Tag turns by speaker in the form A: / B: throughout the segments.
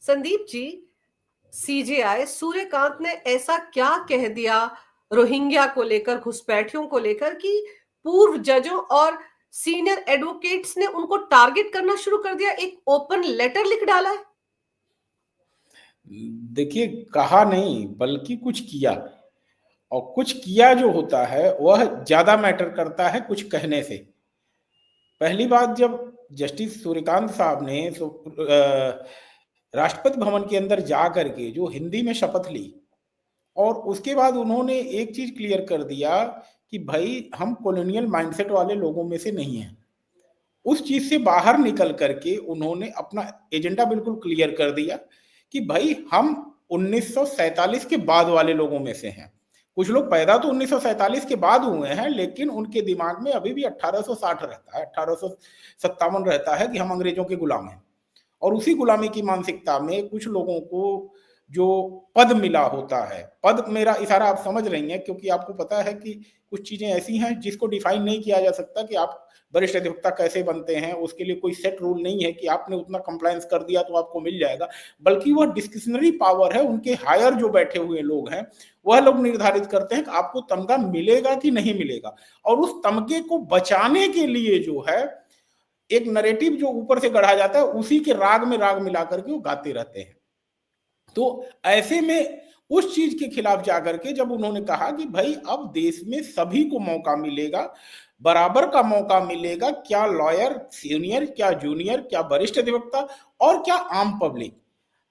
A: Sandeep ji, CJI Suryakant ने ऐसा क्या कह दिया रोहिंग्या को लेकर, घुसपैठियों को लेकर कि पूर्व जजों और सीनियर एडवोकेट्स ने उनको टारगेट करना शुरू कर दिया, एक ओपन लेटर लिख डाला है।
B: देखिए, कहा नहीं बल्कि कुछ किया। और कुछ किया जो होता है वह ज्यादा मैटर करता है कुछ कहने से। पहली बात, जब जस्टिस सूर्यकांत साहब ने राष्ट्रपति भवन के अंदर जा करके जो हिंदी में शपथ ली, और उसके बाद उन्होंने एक चीज क्लियर कर दिया कि भाई हम कॉलोनियल माइंडसेट वाले लोगों में से नहीं हैं। उस चीज से बाहर निकल करके उन्होंने अपना एजेंडा बिल्कुल क्लियर कर दिया कि भाई हम 1947 के बाद वाले लोगों में से हैं। कुछ लोग पैदा तो 1947 के बाद हुए हैं, लेकिन उनके दिमाग में अभी भी 1860 रहता है, 1857 रहता है कि हम अंग्रेजों के गुलाम हैं। और उसी गुलामी की मानसिकता में कुछ लोगों को जो पद मिला होता है, पद, मेरा इशारा आप समझ रही हैं, क्योंकि आपको पता है कि कुछ चीजें ऐसी हैं जिसको डिफाइन नहीं किया जा सकता कि आप वरिष्ठ अधिवक्ता कैसे बनते हैं। उसके लिए कोई सेट रूल नहीं है कि आपने उतना कंप्लायंस कर दिया तो आपको मिल जाएगा, बल्कि वह डिस्क्रिशनरी पावर है। उनके हायर जो बैठे हुए लोग हैं वह लोग निर्धारित करते हैं कि आपको तमगा मिलेगा कि नहीं मिलेगा। और उस तमगे को बचाने के लिए जो है एक नरेटिव जो ऊपर से गढ़ा जाता है, उसी के राग में राग मिला करके वो गाते रहते हैं। तो ऐसे में उस चीज के खिलाफ जाकर के जब उन्होंने कहा कि भाई अब देश में सभी को मौका मिलेगा, बराबर का मौका मिलेगा, क्या लॉयर सीनियर, क्या जूनियर, क्या वरिष्ठ अधिवक्ता और क्या आम पब्लिक,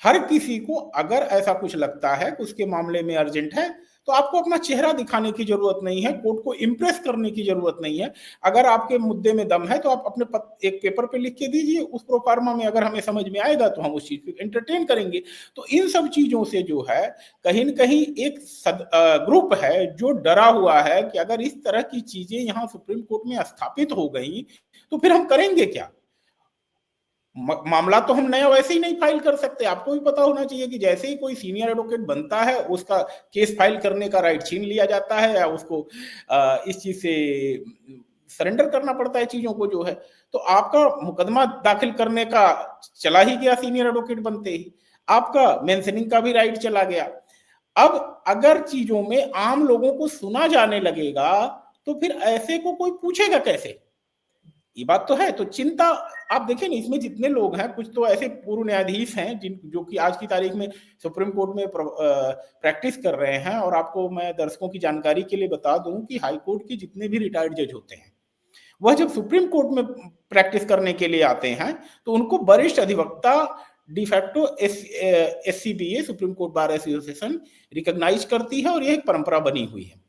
B: हर किसी को अगर ऐसा कुछ लगता है कि उसके मामले में अर्जेंट है, तो आपको अपना चेहरा दिखाने की जरूरत नहीं है, कोर्ट को इंप्रेस करने की जरूरत नहीं है। अगर आपके मुद्दे में दम है तो आप अपने एक पेपर पे लिख के दीजिए, उस प्रोफार्मा में अगर हमें समझ में आएगा तो हम उस चीज को एंटरटेन करेंगे। तो इन सब चीजों से जो है कहीं न कहीं एक ग्रुप है जो डरा हुआ है कि अगर इस तरह की चीजें यहाँ सुप्रीम कोर्ट में स्थापित हो गई तो फिर हम करेंगे क्या। मामला तो हम नया वैसे ही नहीं फाइल कर सकते। आपको भी पता होना चाहिए कि जैसे ही कोई सीनियर एडवोकेट बनता है उसका केस फाइल करने का राइट छीन लिया जाता है, या उसको इस चीज से सरेंडर करना पड़ता है चीजों को जो है। तो आपका मुकदमा दाखिल करने का चला ही गया, सीनियर एडवोकेट बनते ही आपका मेंशनिंग का भी राइट चला गया। अब अगर चीजों में आम लोगों को सुना जाने लगेगा तो फिर ऐसे को कोई पूछेगा कैसे। ये बात तो है। तो चिंता, आप देखें ना, इसमें जितने लोग हैं, कुछ तो ऐसे पूर्व न्यायाधीश हैं जिन जो कि आज की तारीख में सुप्रीम कोर्ट में प्रैक्टिस कर रहे हैं। और आपको मैं दर्शकों की जानकारी के लिए बता दूं कि हाई कोर्ट के जितने भी रिटायर्ड जज होते हैं वह जब सुप्रीम कोर्ट में प्रैक्टिस करने के लिए आते हैं तो उनको वरिष्ठ अधिवक्ता de facto SCBA, Supreme Court Bar Association, recognise करती है, और यह एक परंपरा बनी हुई है।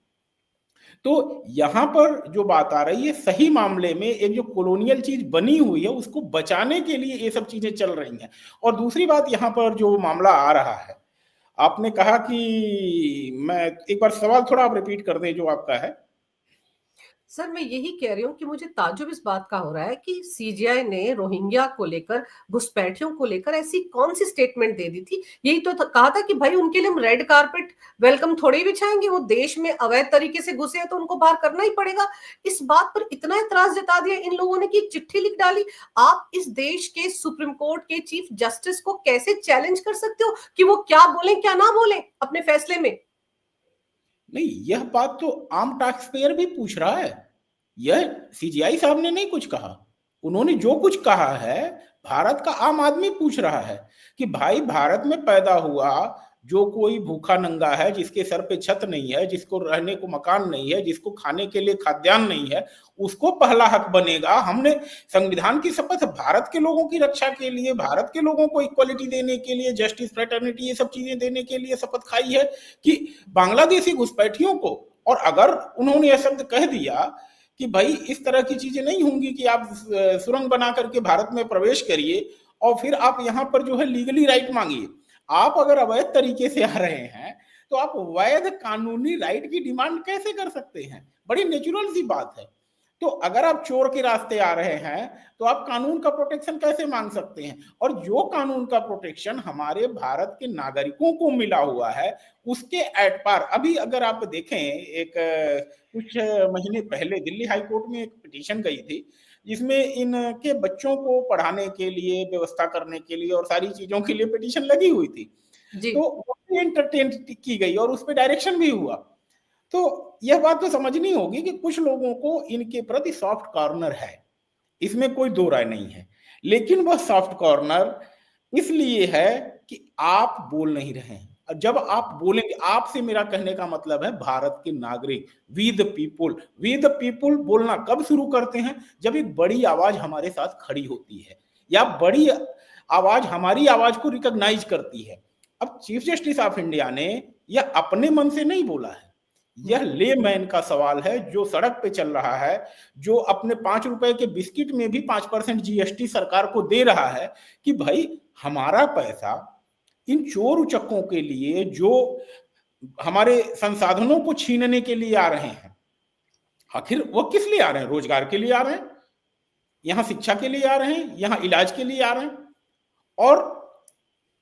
B: तो यहां पर जो बात आ रही है, सही मामले में एक जो कॉलोनियल चीज बनी हुई है उसको बचाने के लिए ये सब चीजें चल रही हैं। और दूसरी बात, यहां पर जो मामला आ रहा है, आपने कहा कि, मैं एक बार सवाल थोड़ा आप रिपीट कर दें जो आपका है।
A: सर, मैं यही कह रही हूँ कि मुझे ताज्जुब इस बात का हो रहा है कि सीजीआई ने रोहिंग्या को लेकर, घुसपैठियों को लेकर ऐसी कौन सी स्टेटमेंट दे दी थी। यही तो कहा था कि भाई उनके लिए हम रेड कारपेट वेलकम थोड़ी बिछाएंगे, वो देश में अवैध तरीके से घुसे हैं तो उनको बाहर करना ही पड़ेगा। इस बात पर इतना एतराज जता दिया इन लोगों ने कि एक चिट्ठी लिख डाली। आप इस देश के सुप्रीम कोर्ट के चीफ जस्टिस को कैसे चैलेंज कर सकते हो कि वो क्या बोले क्या ना बोले अपने फैसले में।
B: नहीं, यह बात तो आम टैक्स पेयर भी पूछ रहा है। यह CGI साहब ने नहीं कुछ कहा। उन्होंने जो कुछ कहा है भारत का आम आदमी पूछ रहा है कि भाई भारत में पैदा हुआ जो कोई भूखा नंगा है, जिसके सर पे छत नहीं है, जिसको रहने को मकान नहीं है, जिसको खाने के लिए खाद्यान्न नहीं है, उसको पहला हक बनेगा। हमने संविधान की शपथ भारत के लोगों की रक्षा के लिए, भारत के लोगों को इक्वलिटी देने के लिए, जस्टिस, फ्रेटर्निटी, ये सब चीजें देने के लिए शपथ खाई है कि बांग्लादेशी घुसपैठियों को। और अगर उन्होंने यह शब्द कह दिया कि भाई इस तरह की चीजें नहीं होंगी कि आप सुरंग बना करके भारत में प्रवेश करिए और फिर आप यहाँ पर जो है लीगली राइट मांगिए। आप अगर अवैध तरीके से आ रहे हैं तो आप वैध कानूनी राइट की डिमांड कैसे कर सकते हैं। बड़ी नेचुरल सी बात है। तो अगर आप चोर के रास्ते आ रहे हैं तो आप कानून का प्रोटेक्शन कैसे मांग सकते हैं? और जो कानून का प्रोटेक्शन हमारे भारत के नागरिकों को मिला हुआ है, उसके एट पार अभी अगर आप देखें, एक कुछ महीने पहले दिल्ली हाई कोर्ट में एक पिटीशन गई थी, जिसमें इनके बच्चों को पढ़ाने के लिए, व्यवस्था करने के लिए और सारी चीज़ों के लिए पिटीशन लगी हुई थी।
A: जी।
B: तो वो भी एंटरटेन की गई और उस पे डायरेक्शन भी हुआ। तो यह बात तो समझनी होगी कि कुछ लोगों को इनके प्रति सॉफ्ट कॉर्नर है, इसमें कोई दो राय नहीं है। लेकिन वह सॉफ्ट कॉर्नर इसलिए है कि आप बोल नहीं रहे हैं। और जब आप बोलेंगे, आपसे मेरा कहने का मतलब है भारत के नागरिक, we the people, we the people बोलना कब शुरू करते हैं? जब एक बड़ी आवाज हमारे साथ खड़ी होती है या बड़ी आवाज हमारी आवाज को रिकॉग्नाइज करती है। अब चीफ जस्टिस ऑफ इंडिया ने यह अपने मन से नहीं बोला है, यह लेमैन का सवाल है जो सड़क पे चल रहा है, जो अपने 5 रुपए के बिस्किट में भी 5% जीएसटी सरकार को दे रहा है कि भाई हमारा पैसा इन चोर उचक्कों के लिए, जो हमारे संसाधनों को छीनने के लिए आ रहे हैं, आखिर वो किस लिए आ रहे हैं? रोजगार के लिए आ रहे हैं, यहाँ शिक्षा के लिए आ रहे हैं, यहाँ इलाज के लिए आ रहे हैं, और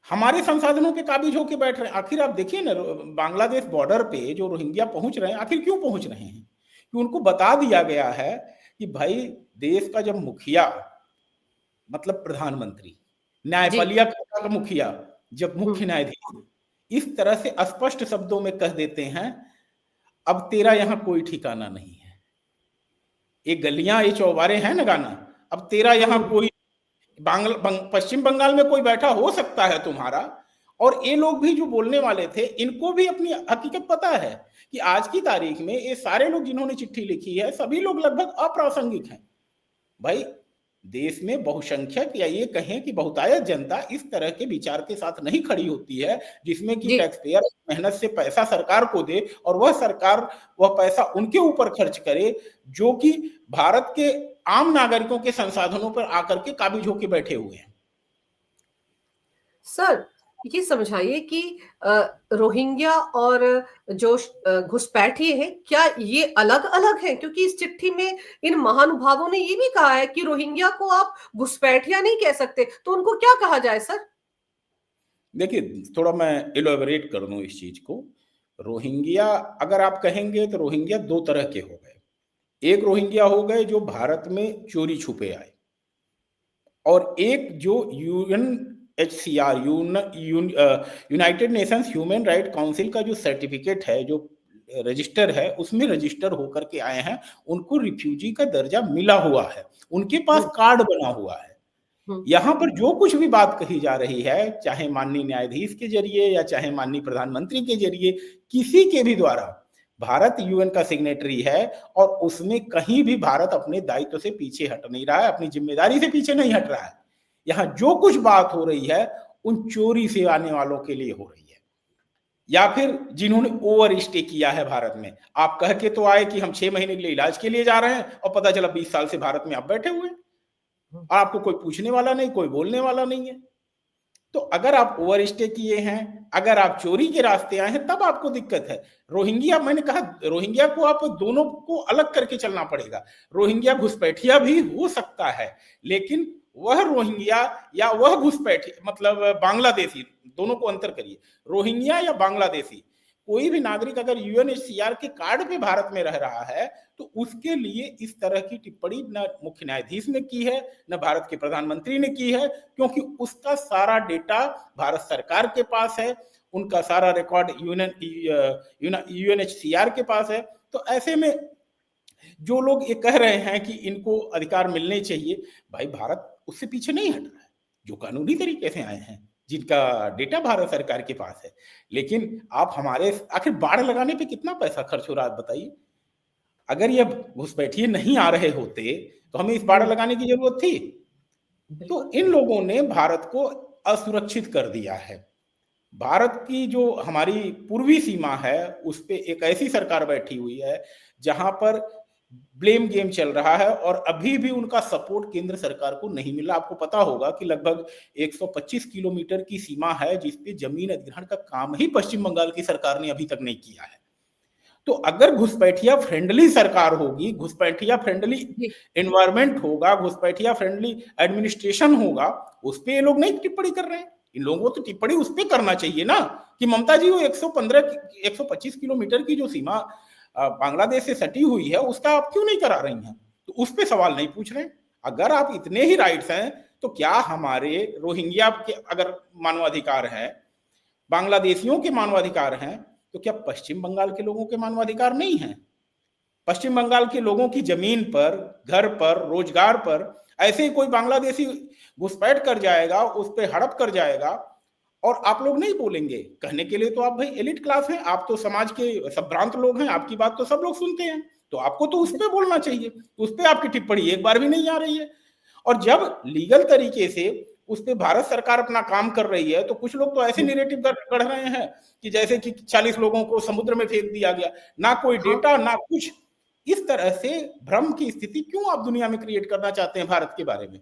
B: हमारे संसाधनों पे काबिज होके बैठ रहे हैं। आखिर आप देखिए ना, बांग्लादेश बॉर्डर पे जो रोहिंग्या पहुंच रहे हैं, आखिर क्यों पहुंच रहे हैं? कि उनको बता दिया गया है कि भाई देश का जब मुखिया, मतलब प्रधानमंत्री,
A: जी।
B: न्यायपालिका का मुखिया, जब
A: हुँ।
B: मुख्य न्यायाधीश इस तरह से स्पष्ट शब्दों में कह देते हैं, अब तेरा यहाँ कोई ठिकाना नहीं है, ये गलियां, ये चौबारे हैं ना गाना, अब तेरा यहाँ
A: हुँ।
B: कोई पश्चिम बंगाल में कोई बैठा हो सकता है तुम्हारा। और ये लोग भी जो बोलने वाले थे, इनको भी अपनी हकीकत पता है कि आज की तारीख में ये सारे लोग जिन्होंने चिट्ठी लिखी है, सभी लोग लगभग अप्रासंगिक हैं। भाई देश में बहुसंख्यक या ये कहें कि बहुतायत जनता इस तरह के विचार के साथ नहीं खड़ी होती है, जिसमें कि
A: जी।
B: टैक्स पेयर मेहनत से पैसा सरकार को दे और वह सरकार वह पैसा उनके ऊपर खर्च करे जो कि भारत के आम नागरिकों के संसाधनों पर आकर के काबिज होके बैठे हुए हैं।
A: सर, ये समझाइए कि रोहिंग्या और जो घुसपैठिए हैं, क्या ये अलग-अलग हैं? क्योंकि इस चिट्ठी में इन महानुभावों ने ये भी कहा है कि रोहिंग्या को आप घुसपैठिया नहीं कह सकते, तो उनको क्या कहा जाए सर?
B: देखिए, थोड़ा मैं इलैबोरेट कर दूं इस चीज को। रोहिंग्या अगर आप कहेंगे तो रोहिंग्या दो तरह के हो गए। एक रोहिंग्या हो गए जो भारत में चोरी छुपे आए, और एक जो UNHCR, United Nations human right council का जो सर्टिफिकेट है, जो रजिस्टर है, उसमें रजिस्टर होकर के आए हैं, उनको रिफ्यूजी का दर्जा मिला हुआ है, उनके पास
A: हुँ।
B: कार्ड बना हुआ है।
A: हुँ।
B: यहाँ पर जो कुछ भी बात कही जा रही है, चाहे माननीय न्यायाधीश के जरिए या चाहे माननीय प्रधानमंत्री के जरिए, किसी के भी द्वारा, भारत यूएन का सिग्नेटरी है और उसमें कहीं भी भारत अपने दायित्व से पीछे हट नहीं रहा है, अपनी जिम्मेदारी से पीछे नहीं हट रहा है। यहाँ जो कुछ बात हो रही है उन चोरी से आने वालों के लिए हो रही है, या फिर जिन्होंने ओवर स्टे किया है भारत में। आप कह के तो आए कि हम 6 महीने के लिए इलाज के लिए जा रहे हैं और पता चला 20 साल से भारत में आप बैठे हुए हैं
A: हुँ।
B: और आपको कोई पूछने वाला नहीं, कोई बोलने वाला नहीं है। तो अगर आप ओवर स्टे किए हैं, अगर आप चोरी के रास्ते आए हैं, तब आपको दिक्कत है। रोहिंग्या, मैंने कहा रोहिंग्या को आप दोनों को अलग करके चलना पड़ेगा। रोहिंग्या घुसपैठिया भी हो सकता है, लेकिन वह रोहिंग्या या वह घुसपैठी, मतलब बांग्लादेशी, दोनों को अंतर करिए। रोहिंग्या या बांग्लादेशी, कोई भी नागरिक अगर यूएनएचसीआर के कार्ड पे भारत में रह रहा है तो उसके लिए इस तरह की टिप्पणी न मुख्य न्यायाधीश ने की है, न भारत के प्रधानमंत्री ने की है, क्योंकि उसका सारा डेटा भारत सरकार के पास है, उनका सारा रिकॉर्ड यूएनएचसीआर के पास है। तो ऐसे में जो लोग ये कह रहे हैं कि इनको अधिकार मिलने चाहिए, भाई भारत उससे पीछे नहीं हट रहा है, जो कानूनी तरीके से आए हैं, जिनका डेटा भारत सरकार के पास है। लेकिन आप हमारे, आखिर बाढ़ लगाने पे कितना पैसा खर्च हो रहा है बताइए? अगर ये घुसपैठिए नहीं आ रहे होते तो हमें इस बाड़
A: हुँ।
B: लगाने की जरूरत थी? तो
A: बिल्कुल।
B: इन लोगों ने भारत को असुरक्षित कर दिया है। भारत की जो हमारी पूर्वी सीमा है, उस पे एक ऐसी सरकार बैठी हुई है जहां पर ब्लेम गेम चल रहा है, और अभी भी उनका सपोर्ट केंद्र सरकार को नहीं मिला। आपको पता होगा कि लगभग 125 किलोमीटर की सीमा है जिस पे जमीन अधिग्रहण का काम ही पश्चिम बंगाल की सरकार ने अभी तक नहीं किया है। तो अगर घुसपैठिया फ्रेंडली सरकार होगी, घुसपैठिया फ्रेंडली
A: जी,
B: एनवायरमेंट होगा, घुसपैठिया फ्रेंडली एडमिनिस्ट्रेशन होगा, उस पे ये लोग नहीं टिप्पणी कर रहे हैं। इन लोगों को तो टिप्पणी उस पे करना चाहिए ना, कि ममता जी वो 115 125 किलोमीटर की जो सीमा बांग्लादेश से सटी हुई है, उसका आप क्यों नहीं करा रही हैं? तो उस पे सवाल नहीं पूछ रहे हैं। अगर आप इतने ही राइट्स हैं, तो क्या हमारे रोहिंग्या के अगर मानवाधिकार है, बांग्लादेशियों के मानवाधिकार हैं, तो क्या पश्चिम बंगाल के लोगों के मानवाधिकार नहीं हैं? पश्चिम बंगाल के लोगों की जमीन पर, घर पर, रोजगार पर ऐसे ही कोई बांग्लादेशी घुसपैठ कर जाएगा, उस पर हड़प कर जाएगा, और आप लोग नहीं बोलेंगे? कहने के लिए तो आप भाई एलिट क्लास हैं, आप तो समाज के संभ्रांत लोग हैं, आपकी बात तो सब लोग सुनते हैं, तो आपको तो उस पर बोलना चाहिए। उस पर आपकी टिप्पणी एक बार भी नहीं आ रही है। और जब लीगल तरीके से उस पे भारत सरकार अपना काम कर रही है, तो कुछ लोग तो ऐसे
A: जी,
B: निरेटिव गढ़ रहे हैं कि जैसे कि 40 लोगों को समुद्र में फेंक दिया गया, ना कोई
A: हाँ।
B: डेटा ना कुछ। इस तरह से भ्रम की स्थिति क्यों आप दुनिया में क्रिएट करना चाहते हैं भारत के बारे में?